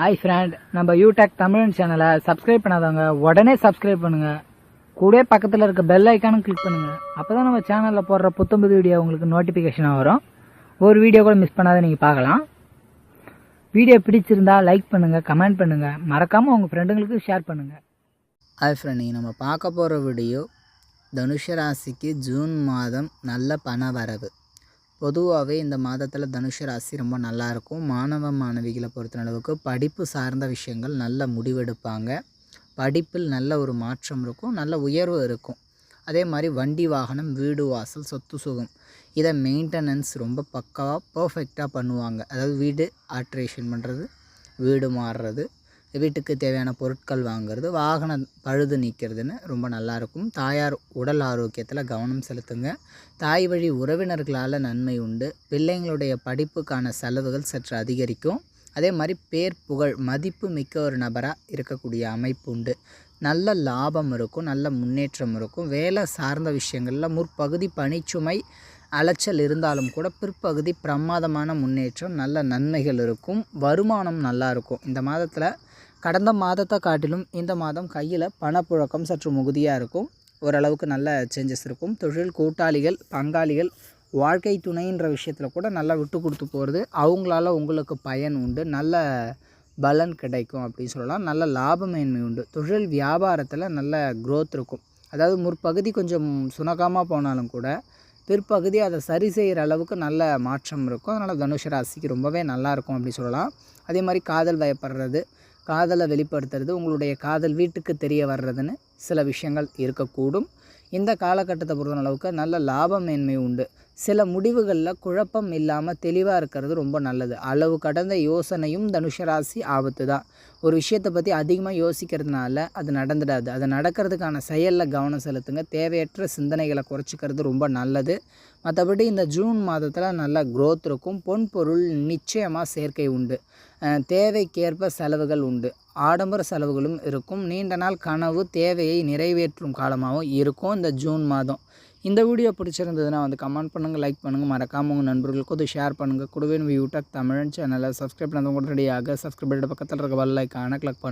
Hi friend, நம்ம யூடெக் தமிழ் சேனலை subscribe பண்ணாதவங்க உடனே சப்ஸ்கிரைப் பண்ணுங்க. கூட பக்கத்தில் இருக்க பெல் ஐக்கானும் கிளிக் பண்ணுங்க. அப்பதான் நம்ம சேனலில் போடுற புத்தம்புது வீடியோ உங்களுக்கு நோட்டிஃபிகேஷனாக வரும். ஒரு வீடியோ கூட மிஸ் பண்ணாத நீங்கள் பார்க்கலாம். வீடியோ பிடிச்சிருந்தா லைக் பண்ணுங்க, கமெண்ட் பண்ணுங்க, மறக்காம உங்க ஃப்ரெண்டுங்களுக்கு ஷேர் பண்ணுங்க. ஹாய் ஃப்ரெண்ட், நீங்கள் நம்ம பார்க்க போகிற வீடியோ தனுஷ ராசிக்கு ஜூன் மாதம் நல்ல பண வரவு. பொதுவாகவே இந்த மாதத்தில் தனுஷ ராசி ரொம்ப நல்லாயிருக்கும். மாணவ மாணவிகளை பொறுத்தளவுக்கு படிப்பு சார்ந்த விஷயங்கள் நல்ல முடிவெடுப்பாங்க. படிப்பில் நல்ல ஒரு மாற்றம் இருக்கும், நல்ல உயர்வு இருக்கும். அதே மாதிரி வண்டி வாகனம், வீடு வாசல், சொத்து சுகம் இதை மெயின்டெனன்ஸ் ரொம்ப பக்காவாக பர்ஃபெக்டாக பண்ணுவாங்க. அதாவது வீடு ஆல்ட்ரேஷன் பண்ணுறது, வீடு மாறுறது, வீட்டுக்கு தேவையான பொருட்கள் வாங்குறது, வாகனம் பழுது நீக்கிறதுன்னு ரொம்ப நல்லாயிருக்கும். தாயார் உடல் ஆரோக்கியத்தில் கவனம் செலுத்துங்க. தாய் வழி உறவினர்களால் நன்மை உண்டு. பிள்ளைங்களுடைய படிப்புக்கான செலவுகள் சற்று அதிகரிக்கும். அதே மாதிரி பேர் புகழ் மதிப்பு மிக்க ஒரு நபராக இருக்கக்கூடிய அமைப்பு உண்டு. நல்ல லாபம் இருக்கும், நல்ல முன்னேற்றம் இருக்கும். வேலை சார்ந்த விஷயங்களில் முற்பகுதி பணிச்சுமை அலைச்சல் இருந்தாலும் கூட பிற்பகுதி பிரமாதமான முன்னேற்றம், நல்ல நன்மைகள் இருக்கும். வருமானம் நல்லா இருக்கும். இந்த மாதத்தில் கடந்த மாதத்தை காட்டிலும் இந்த மாதம் கையில் பணப்புழக்கம் சற்று மிகுதியாக இருக்கும். ஓரளவுக்கு நல்ல சேஞ்சஸ் இருக்கும். தொழில் கூட்டாளிகள், பங்காளிகள், வாழ்க்கை துணைன்ற விஷயத்தில் கூட நல்லா விட்டு கொடுத்து போகிறது. அவங்களால உங்களுக்கு பயன் உண்டு, நல்ல பலன் கிடைக்கும் அப்படின்னு சொல்லலாம். நல்ல லாபமேன்மை உண்டு. தொழில் வியாபாரத்தில் நல்ல க்ரோத் இருக்கும். அதாவது முற்பகுதி கொஞ்சம் சுணக்கமாக போனாலும் கூட பிற்பகுதி அதை சரி செய்கிற அளவுக்கு நல்ல மாற்றம் இருக்கும். அதனால் தனுஷ ராசிக்கு ரொம்பவே நல்லாயிருக்கும் அப்படின்னு சொல்லலாம். அதே மாதிரி காதல் வயப்படுறது, காதலை வெளிப்படுத்துறது, உங்களுடைய காதல் வீட்டுக்கு தெரிய வர்றதுன்னு சில விஷயங்கள் இருக்கக்கூடும். இந்த காலகட்டத்தை பொறுத்த அளவுக்கு நல்ல லாபமேன்மை உண்டு. சில முடிவுகளில் குழப்பம் இல்லாமல் தெளிவாக இருக்கிறது ரொம்ப நல்லது. அளவு கடந்த யோசனையும் தனுஷ ராசி ஆபத்து தான். ஒரு விஷயத்தை பற்றி அதிகமாக யோசிக்கிறதுனால அது நடந்துடாது. அது நடக்கிறதுக்கான செயலில் கவனம் செலுத்துங்க. தேவையற்ற சிந்தனைகளை குறைச்சிக்கிறது ரொம்ப நல்லது. மற்றபடி இந்த ஜூன் மாதத்தில் நல்ல க்ரோத் இருக்கும். பொன் பொருள் நிச்சயமாக சேர்க்கை உண்டு. தேவைக்கேற்ப செலவுகள் உண்டு. ஆடம்பர செலவுகளும் இருக்கும். நீண்ட நாள் கனவு தேவையை நிறைவேற்றும் காலமாகவும் இருக்கும் இந்த ஜூன் மாதம். இந்த வீடியோ பிடிச்சிருந்ததுன்னா கமெண்ட் பண்ணுங்கள், லைக் பண்ணுங்கள், மறக்காமல் உங்கள் நண்பர்களுக்கு அது ஷேர் பண்ணுங்கள். கூடவே நம்ம யூடியூப் தமிழ் சேனலை சப்ஸ்கிரைப் பண்ணாதவங்க உடனடியாக சப்ஸ்கிரைப் பண்ணிட்டு பக்கத்தில் இருக்க பெல் ஐகானை கிளிக் பண்ணுங்கள்.